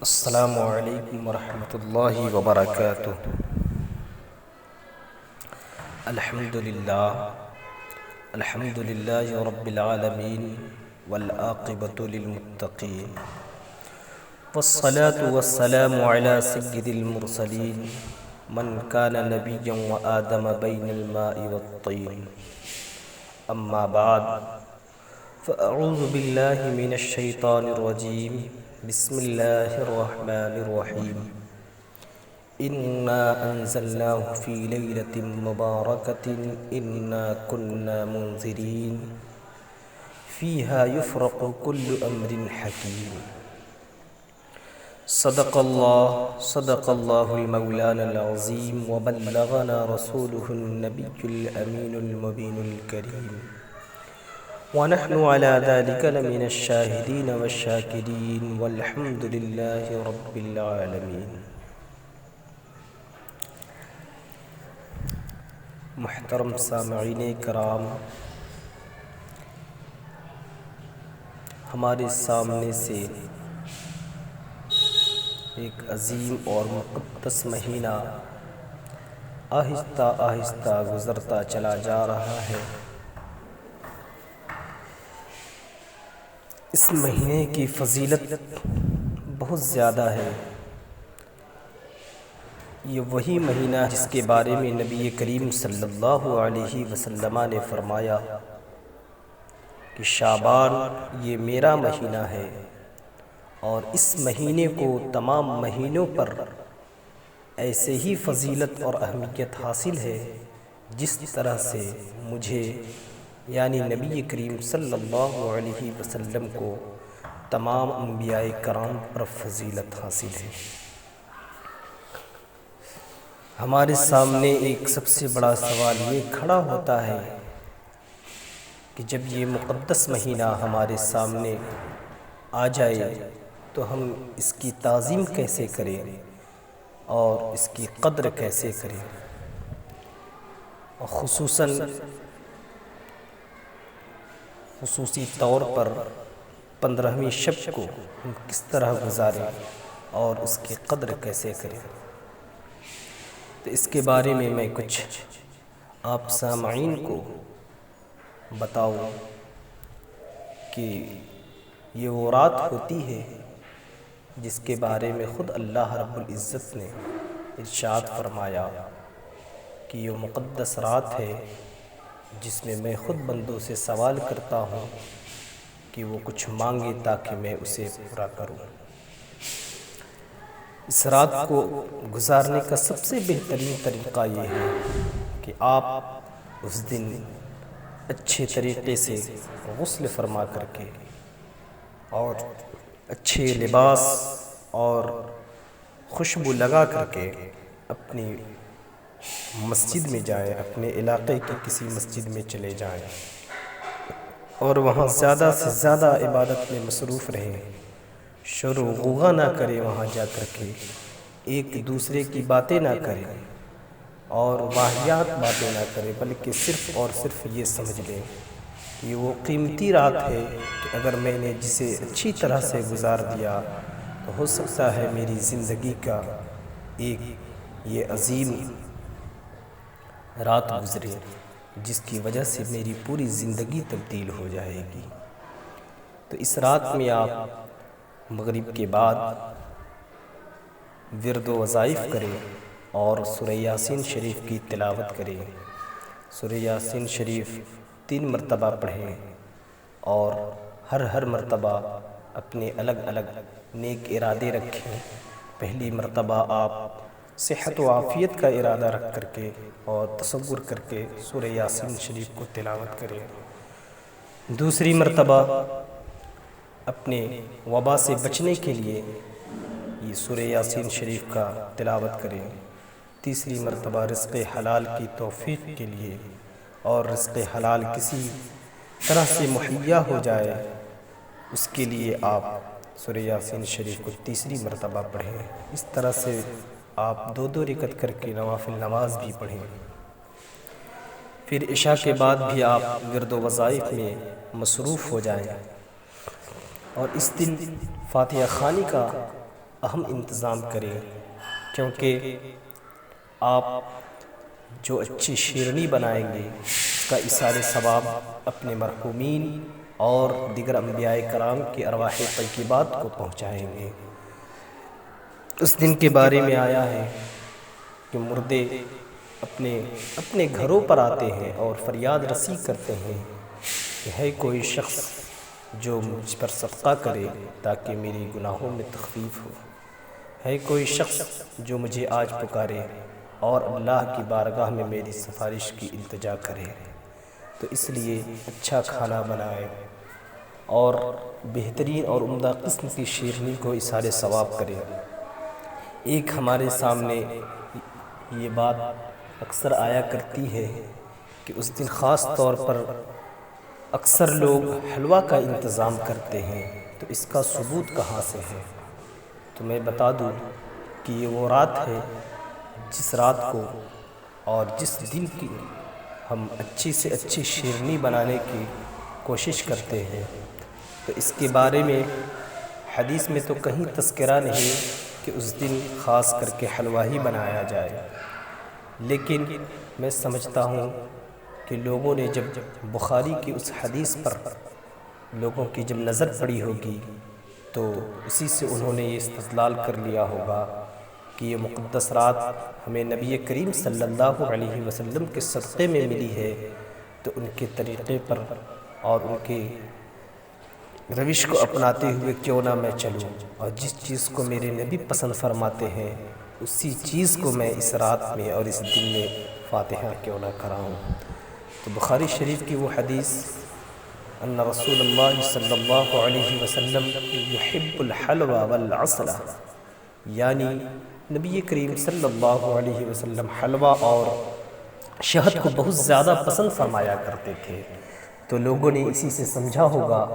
السلام علیکم ورحمۃ اللہ وبرکاتہ۔ الحمد للہ رب العالمین والعاقبۃ للمتقین، والصلاة والسلام علی سید المرسلین من کان نبیا وآدم بین الماء والطین، اما بعد فاعوذ باللہ من الشیطان الرجیم، بسم اللہ الرحمن الرحیم۔ انا انزلناہ فی لیلۃ مبارکۃ انا کنا منذرین فیہا یفرق کل امر حکیم۔ صدق اللہ المولانا العظیم، وبلغنا رسولہ النبی الامین المبین الکریم، ونحن على ذلك لمن الشاهدين والشاكرين، والحمد لله رب العالمين۔ محترم سامعین کرام، ہمارے سامنے سے ایک عظیم اور مقدس مہینہ آہستہ آہستہ گزرتا چلا جا رہا ہے۔ اس مہینے کی فضیلت بہت زیادہ ہے۔ یہ وہی مہینہ جس کے بارے میں نبی کریم صلی اللہ علیہ وسلم نے فرمایا کہ شعبان یہ میرا مہینہ ہے، اور اس مہینے کو تمام مہینوں پر ایسے ہی فضیلت اور اہمیت حاصل ہے جس طرح سے مجھے یعنی نبی کریم صلی اللہ علیہ وسلم کو تمام انبیاء کرام پر فضیلت حاصل ہے۔ ہمارے سامنے ایک سب سے بڑا سوال یہ کھڑا ہوتا ہے کہ جب یہ مقدس مہینہ ہمارے سامنے آ جائے تو ہم اس کی تعظیم کیسے کریں اور اس کی قدر کیسے کریں، اور خصوصی طور پر 15ویں شب کو ہم کس طرح گزاریں اور اس کی قدر کیسے کریں۔ تو اس کے بارے میں کچھ آپ سامعین کو بتاؤں کہ یہ وہ رات ہوتی ہے جس کے بارے میں خود اللہ رب العزت نے ارشاد فرمایا کہ یہ مقدس رات ہے جس میں خود بندوں سے سوال کرتا ہوں کہ وہ کچھ مانگے تاکہ میں اسے پورا کروں۔ اس رات کو گزارنے کا سب سے بہترین طریقہ یہ ہے کہ آپ اس دن اچھے طریقے سے غسل فرما کر کے اور اچھے لباس اور خوشبو لگا کر کے اپنی مسجد میں جائیں، اپنے علاقے کی کسی مسجد میں چلے جائیں اور وہاں زیادہ سے زیادہ عبادت میں مصروف رہیں۔ شور و غوغا نہ کریں، وہاں جا کر کے ایک دوسرے کی باتیں نہ کریں اور واہیات باتیں نہ کریں، بلکہ صرف اور صرف یہ سمجھ لیں کہ یہ وہ قیمتی رات ہے کہ اگر میں نے جسے اچھی طرح سے گزار دیا تو ہو سکتا ہے میری زندگی کا ایک یہ عظیم رات گزرے جس کی وجہ سے میری پوری زندگی تبدیل ہو جائے گی۔ تو اس رات میں آپ مغرب کے بعد ورد و وظائف کریں اور سورہ یاسین شریف کی تلاوت کریں۔ سورہ یاسین شریف 3 مرتبہ پڑھیں اور ہر مرتبہ اپنے الگ الگ نیک ارادے رکھیں۔ پہلی مرتبہ آپ صحت و عافیت کا ارادہ رکھ کر کے اور تصور کر کے سورہ یاسین شریف کو تلاوت کریں۔ دوسری مرتبہ اپنے وبا سے بچنے کے لیے یہ سورہ یاسین شریف کا تلاوت کریں۔ تیسری مرتبہ رزق حلال کی توفیق کے لیے اور رزق حلال کسی طرح سے مہیا ہو جائے اس کے لیے آپ سورہ یاسین شریف کو تیسری مرتبہ پڑھیں۔ اس طرح سے آپ 2 رکعت کر کے نوافل نماز بھی پڑھیں۔ پھر عشاء کے بعد بھی آپ ورد و وظائف میں مصروف ہو جائیں اور اس دن فاتحہ خوانی کا اہم انتظام کریں، کیونکہ آپ جو اچھی شیرنی بنائیں گے اس کا ایصال ثواب اپنے مرحومین اور دیگر انبیاء کرام کی ارواح طیبات کو پہنچائیں گے۔ اس دن کے بارے میں آیا ہے کہ مردے اپنے گھروں پر آتے ہیں اور فریاد رسی کرتے ہیں کہ ہے کوئی شخص جو مجھ پر صدقہ کرے تاکہ میری گناہوں میں تخفیف ہو، ہے کوئی شخص جو مجھے آج پکارے اور اللہ کی بارگاہ میں میری سفارش کی التجا کرے۔ تو اس لیے اچھا کھانا بنائے اور بہترین اور عمدہ قسم کی شیرنی کو ایصال ثواب کرے۔ ایک ہمارے سامنے یہ بات اکثر آیا کرتی ہے کہ اس دن خاص طور پر اکثر لوگ حلوہ کا انتظام کرتے ہیں، تو اس کا ثبوت کہاں سے ہے؟ تو میں بتا دوں کہ یہ وہ رات ہے جس رات کو اور جس دن کی ہم اچھی سے اچھی شیرنی بنانے کی کوشش کرتے ہیں۔ تو اس کے بارے میں حدیث میں تو کہیں تذکرہ نہیں کہ اس دن خاص کر کے حلوہ ہی بنایا جائے، لیکن میں سمجھتا ہوں کہ لوگوں نے جب بخاری کی اس حدیث پر لوگوں کی جب نظر پڑی ہوگی تو اسی سے انہوں نے یہ استدلال کر لیا ہوگا کہ یہ مقدس رات ہمیں نبی کریم صلی اللہ علیہ وسلم کے صدقے میں ملی ہے، تو ان کے طریقے پر اور ان کے روش کو اپناتے ہوئے کیوں نہ میں چلوں، اور جس چیز کو میرے نبی پسند فرماتے ہیں اسی چیز کو میں اس رات میں اور اس دن میں فاتحہ کیوں نہ کراؤں۔ تو بخاری شریف کی وہ حدیث ان رسول اللہ صلی اللہ علیہ وسلم یحب الحلوى والعسل، یعنی نبی کریم صلی اللہ علیہ وسلم حلوہ اور شہد کو بہت زیادہ پسند فرمایا کرتے تھے۔ تو لوگوں نے اسی سے سمجھا ہوگا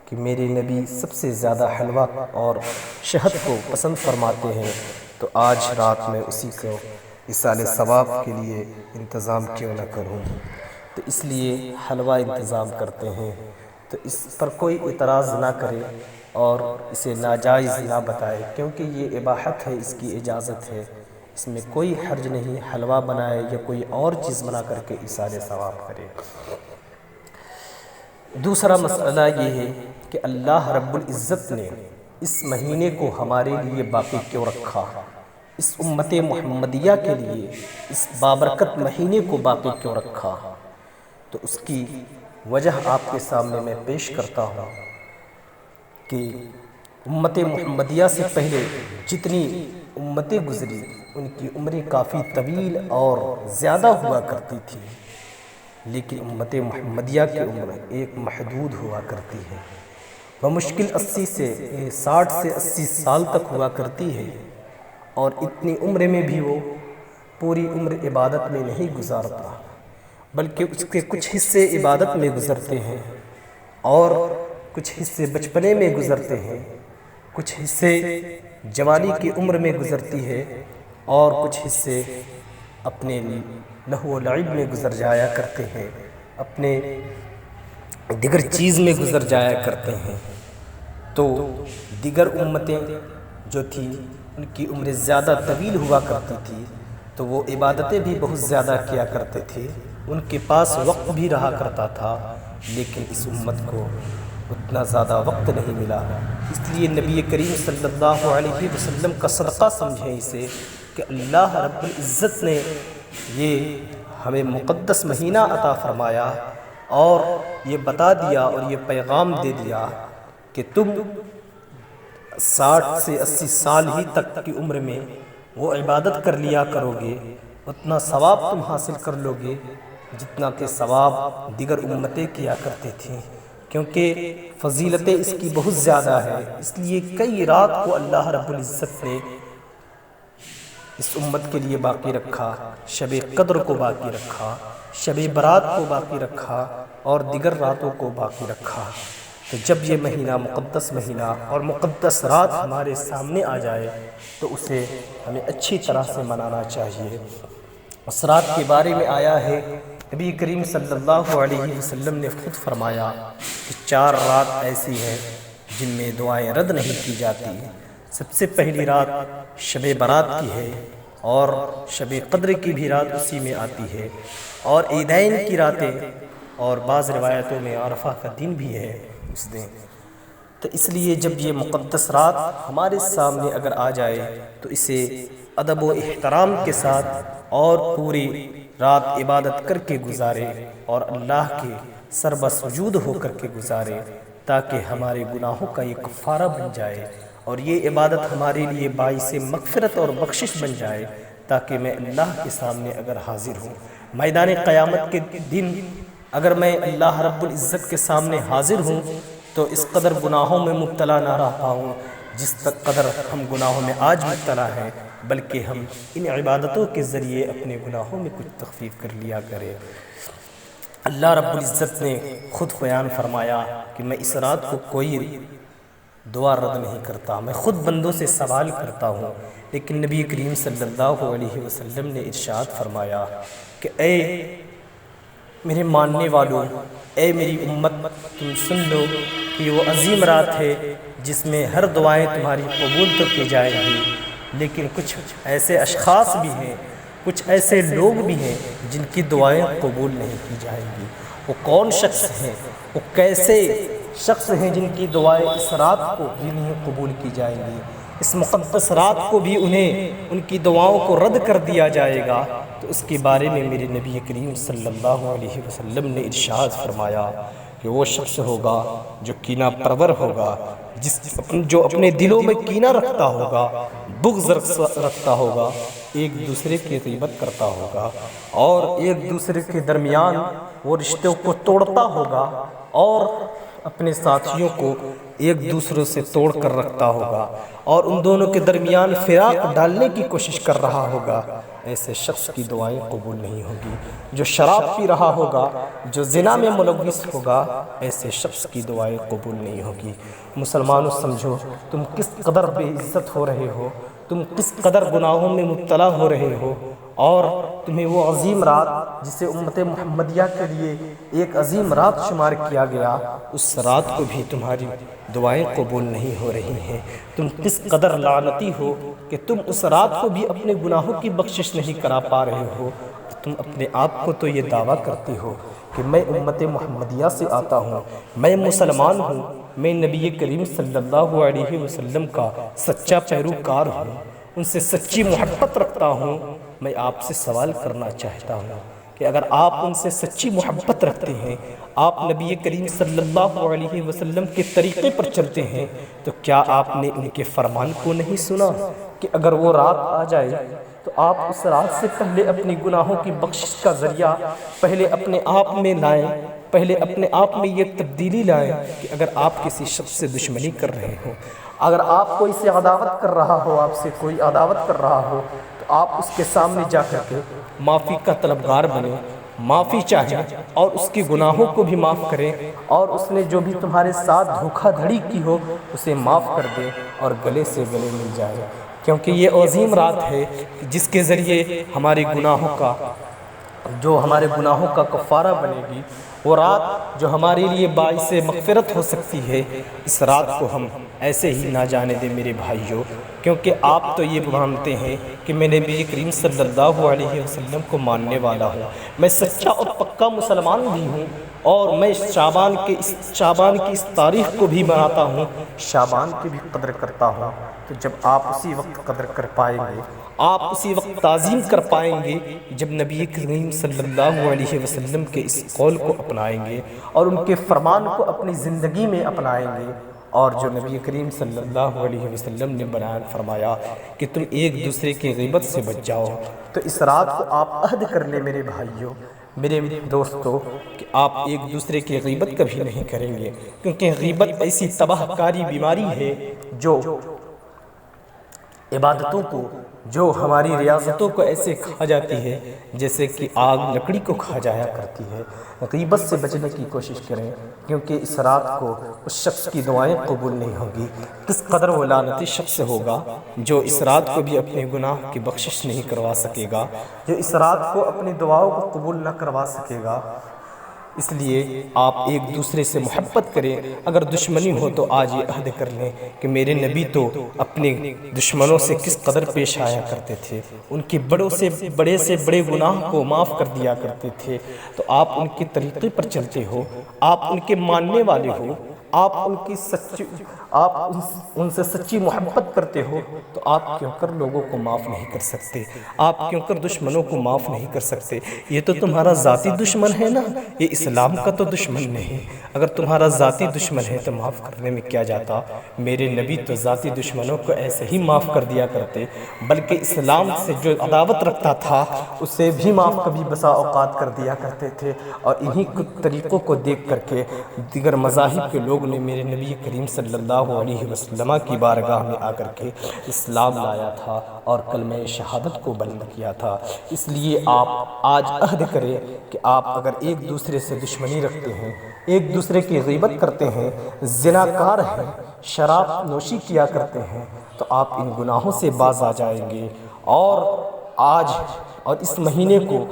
کہ میرے نبی سب سے زیادہ حلوہ اور شہد کو پسند فرماتے ہیں، تو آج رات میں اسی کو ایصال ثواب کے لیے انتظام کیوں نہ کروں۔ تو اس لیے حلوہ انتظام کرتے ہیں، تو اس پر کوئی اعتراض نہ کرے اور اسے ناجائز نہ بتائے، کیونکہ یہ اباحت ہے، اس کی اجازت ہے، اس میں کوئی حرج نہیں حلوہ بنائے یا کوئی اور چیز بنا کر کے ایصال ثواب کرے۔ دوسرا مسئلہ یہ ہے کہ اللہ رب العزت نے اس مہینے کو ہمارے لیے باقی کیوں رکھا، اس امت محمدیہ کے لیے اس بابرکت مہینے کو باقی کیوں رکھا؟ تو اس کی وجہ آپ کے سامنے میں پیش کرتا ہوں کہ امت محمدیہ سے پہلے جتنی امتیں گزری ان کی عمریں کافی طویل اور زیادہ ہوا کرتی تھی، لیکن امت محمدیہ کی عمر ایک محدود ہوا کرتی ہے، بمشکل 60 سے 80 سال تک ہوا کرتی ہے، اور اتنی عمر میں بھی وہ پوری عمر عبادت میں نہیں گزارتا، بلکہ اس کے کچھ حصے عبادت میں گزرتے ہیں اور کچھ حصے بچپنے میں گزرتے ہیں، کچھ حصے جوانی کی عمر میں گزرتی ہے اور کچھ حصے اپنے لہو و لعب میں گزر جایا کرتے ہیں، اپنے دیگر چیز میں گزر جایا کرتے ہیں۔ تو دیگر امتیں جو تھیں ان کی عمریں زیادہ طویل ہوا کرتی تھی، تو وہ عبادتیں بھی بہت زیادہ کیا کرتے تھے، ان کے پاس وقت بھی رہا کرتا تھا، لیکن اس امت کو اتنا زیادہ وقت نہیں ملا۔ اس لیے نبی کریم صلی اللہ علیہ وسلم کا صدقہ سمجھیں اسے کہ اللہ رب العزت نے یہ ہمیں مقدس مہینہ عطا فرمایا اور یہ بتا دیا اور یہ پیغام دے دیا کہ تم 60 سے 80 سال ہی تک کی عمر میں وہ عبادت کر لیا کرو گے، اتنا ثواب تم حاصل کر لو گے جتنا کہ ثواب دیگر امتیں کیا کرتے تھیں، کیونکہ فضیلتیں اس کی بہت زیادہ ہے۔ اس لیے کئی رات کو اللہ رب العزت نے اس امت کے لیے باقی رکھا، شب قدر کو باقی رکھا، شب برات کو باقی رکھا اور دیگر راتوں کو باقی رکھا۔ تو جب یہ مہینہ مقدس مہینہ اور مقدس رات ہمارے سامنے آ جائے تو اسے ہمیں اچھی طرح سے منانا چاہیے۔ اس رات کے بارے میں آیا ہے، نبی کریم صلی اللہ علیہ وسلم نے خود فرمایا کہ 4 رات ایسی ہیں جن میں دعائیں رد نہیں کی جاتی، سب سے پہلی رات شب برات کی ہے، اور شب قدر کی بھی رات اسی میں آتی ہے، اور عیدین کی راتیں، اور بعض روایتوں میں عرفہ کا دن بھی ہے اس دن۔ تو اس لیے جب یہ مقدس رات ہمارے سامنے اگر آ جائے تو اسے ادب و احترام کے ساتھ اور پوری رات عبادت کر کے گزارے، اور اللہ کے سربہ سجود ہو کر کے گزارے، تاکہ ہمارے گناہوں کا یہ کفارہ بن جائے، اور یہ عبادت ہمارے لیے باعث مغفرت اور بخشش بن جائے، تاکہ میں اللہ کے سامنے اگر حاضر ہوں میدان قیامت کے دن، اگر میں اللہ رب العزت کے سامنے حاضر ہوں تو اس قدر گناہوں میں مبتلا نہ رہ پاؤں جس تک قدر ہم گناہوں میں آج مبتلا ہیں، بلکہ ہم ان عبادتوں کے ذریعے اپنے گناہوں میں کچھ تخفیف کر لیا کریں۔ اللہ رب العزت نے خود بیان فرمایا کہ میں اس رات کو کوئی دعا رد نہیں کرتا، میں خود بندوں سے سوال کرتا ہوں، لیکن نبی کریم صلی اللہ علیہ وسلم نے ارشاد فرمایا کہ اے میرے ماننے والوں، اے میری امت، تم سن لو کہ وہ عظیم رات ہے جس میں ہر دعائیں تمہاری قبول تو کی جائیں گی، لیکن کچھ ایسے اشخاص بھی ہیں، کچھ ایسے لوگ بھی ہیں جن کی دعائیں قبول نہیں کی جائیں گی۔ وہ کون شخص ہیں؟ وہ کیسے شخص ہیں جن کی دعائیں اس رات کو بھی نہیں قبول کی جائیں گی؟ اس مقدس رات کو بھی انہیں ان کی دعاؤں کو رد کر دیا جائے گا۔ تو اس کے بارے میں میرے نبی کریم صلی اللہ علیہ وسلم نے ارشاد فرمایا کہ وہ شخص ہوگا جو کینہ پرور ہوگا، جو اپنے دلوں میں کینہ رکھتا ہوگا، بغض رکھتا ہوگا، ایک دوسرے کی غیبت کرتا ہوگا، اور ایک دوسرے کے درمیان وہ رشتوں کو توڑتا ہوگا، اور اپنے ساتھیوں کو ایک دوسرے سے توڑ کر رکھتا ہوگا، اور ان دونوں کے درمیان فراق ڈالنے کی کوشش کر رہا ہوگا، ایسے شخص کی دعائیں قبول نہیں ہوگی۔ جو شراب پی رہا ہوگا، جو زنا میں ملوث ہوگا، ایسے شخص کی دعائیں قبول نہیں ہوگی۔ مسلمانوں سمجھو، تم کس قدر بے عزت ہو رہے ہو، تم کس قدر گناہوں میں مبتلا ہو رہے ہو، اور تمہیں وہ عظیم رات جسے امت محمدیہ کے لیے ایک عظیم رات شمار کیا گیا، اس رات کو بھی تمہاری دعائیں قبول نہیں ہو رہی ہیں۔ تم کس قدر لعنتی ہو کہ تم اس رات کو بھی اپنے گناہوں کی بخشش نہیں کرا پا رہے ہو۔ تم اپنے آپ کو تو یہ دعویٰ کرتے ہو کہ میں امت محمدیہ سے آتا ہوں، میں مسلمان ہوں، میں نبی کریم صلی اللہ علیہ وسلم کا سچا پیروکار ہوں، ان سے سچی محبت رکھتا ہوں۔ میں آپ سے سوال کرنا چاہتا ہوں کہ اگر آپ ان سے سچی محبت رکھتے ہیں، آپ نبی کریم صلی اللہ علیہ وسلم کے طریقے پر چلتے ہیں، تو کیا آپ نے ان کے فرمان کو نہیں سنا کہ اگر وہ رات آ جائے تو آپ اس رات سے پہلے اپنی گناہوں کی بخشش کا ذریعہ پہلے اپنے آپ میں لائیں، پہلے اپنے آپ میں یہ تبدیلی لائیں کہ اگر آپ کسی شخص سے دشمنی کر رہے ہو، اگر آپ کوئی سے عداوت کر رہا ہو، آپ سے کوئی عداوت کر رہا ہو، تو آپ اس کے سامنے جا کر کے معافی کا طلبگار بنیں، معافی چاہیں، اور اس کے گناہوں کو بھی معاف کریں، اور اس نے جو بھی تمہارے ساتھ دھوکہ دھڑی کی ہو اسے معاف کر دیں، اور گلے سے گلے مل جائے، کیونکہ یہ عظیم رات ہے جس کے ذریعے ہمارے گناہوں کا کفارہ بنے گی، وہ رات جو ہمارے لیے باعث مغفرت ہو سکتی ہے۔ اس رات کو ہم ایسے ہی نہ جانے دیں میرے بھائیوں، کیونکہ آپ تو یہ مانتے ہیں کہ میں نبی کریم صلی اللہ علیہ وسلم کو ماننے والا ہوں، میں سچا اور پکا مسلمان بھی ہوں، اور میں شعبان کی اس تاریخ کو بھی مناتا ہوں، شعبان کی بھی قدر کرتا ہوں۔ تو جب آپ اسی وقت قدر کر پائیں گے، آپ اسی وقت تعظیم کر پائیں گے جب نبی کریم صلی اللہ علیہ وسلم کے اس قول کو اپنائیں گے اور ان کے فرمان کو اپنی زندگی میں اپنائیں گے، اور جو نبی کریم صلی اللہ علیہ وسلم نے بیان فرمایا کہ تم ایک دوسرے کی غیبت سے بچ جاؤ، تو اس رات کو آپ عہد کر لیں میرے بھائیوں، میرے دوستو، کہ آپ ایک دوسرے کی غیبت کبھی نہیں کریں گے، کیونکہ غیبت ایسی تباہ کاری بیماری ہے جو عبادتوں کو، جو ہماری ریاضتوں کو ایسے کھا جاتی ہے جیسے کہ آگ لکڑی کو کھا جایا کرتی ہے۔ غیبت سے بچنے کی کوشش کریں، کیونکہ اس رات کو اس شخص کی دعائیں قبول نہیں ہوگی۔ کس قدر وہ لعنتی شخص ہوگا جو اس رات کو بھی اپنے گناہ کی بخشش نہیں کروا سکے گا، جو اس رات کو اپنی دعاؤں کو قبول نہ کروا سکے گا۔ اس لیے آپ ایک دوسرے سے محبت کریں۔ اگر دشمنی ہو تو آج یہ عہد کر لیں کہ میرے نبی تو اپنے دشمنوں سے کس قدر پیش آیا کرتے تھے، ان کے بڑے سے بڑے گناہ کو معاف کر دیا کرتے تھے۔ تو آپ ان کے طریقے پر چلتے ہو، آپ ان کے ماننے والے ہو، آپ ان سے سچی محبت کرتے ہو، تو آپ کیوں کر لوگوں کو معاف نہیں کر سکتے؟ آپ کیوں کر دشمنوں کو معاف نہیں کر سکتے؟ یہ تو تمہارا ذاتی دشمن ہے نا، یہ اسلام کا تو دشمن نہیں۔ اگر تمہارا ذاتی دشمن ہے تو معاف کرنے میں کیا جاتا؟ میرے نبی تو ذاتی دشمنوں کو ایسے ہی معاف کر دیا کرتے، بلکہ اسلام سے جو عداوت رکھتا تھا اسے بھی معاف کبھی بسا اوقات کر دیا کرتے تھے۔ اور انہی طریقوں کو دیکھ کر کے دیگر مذاہب کے لوگ نے میرے نبی کریم صلی اللہ علیہ وسلم کی بارگاہ میں آ کر کے اسلام لایا تھا اور کلمہ شہادت کو بلند کیا تھا۔ اس لیے آپ آج عہد کریں کہ آپ اگر ایک دوسرے سے دشمنی رکھتے ہیں، ایک دوسرے کی غیبت کرتے ہیں، زناکار ہیں، شراب نوشی کیا کرتے ہیں، تو آپ ان گناہوں سے باز آ جائیں گے، اور آج اور اس مہینے کو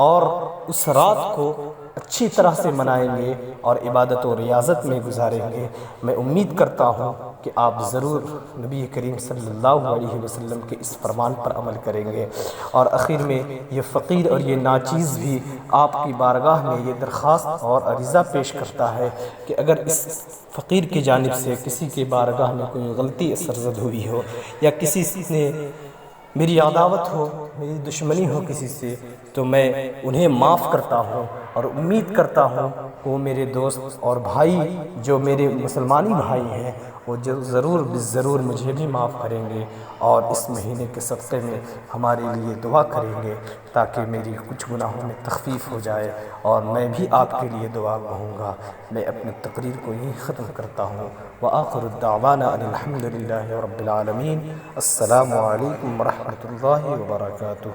اور اس رات کو اچھی طرح سے منائیں گے اور عبادت و ریاضت میں گزاریں گے۔ میں امید کرتا ہوں کہ آپ ضرور نبی کریم صلی اللہ علیہ وسلم کے اس فرمان پر عمل کریں گے۔ اور آخر میں یہ فقیر اور یہ ناچیز بھی آپ کی بارگاہ میں یہ درخواست اور عریضہ پیش کرتا ہے کہ اگر اس فقیر کی جانب سے کسی کی بارگاہ میں کوئی غلطی سرزد ہوئی ہو، یا کسی نے میری عداوت ہو، میری دشمنی ہو کسی سے، تو میں انہیں معاف کرتا ہوں، اور امید کرتا ہوں کہ وہ میرے دوست اور بھائی جو میرے مسلمانی بھائی ہیں وہ ضرور مجھے بھی معاف کریں گے، اور اس مہینے کے صدقے میں ہمارے لیے دعا کریں گے تاکہ میری کچھ گناہوں میں تخفیف ہو جائے، اور میں بھی آپ کے لیے دعا کہوں گا۔ میں اپنی تقریر کو یہیں ختم کرتا ہوں۔ وآخر الدعوانا ان الحمد للہ رب العالمین۔ السلام علیکم ورحمۃ اللہ وبرکاتہ۔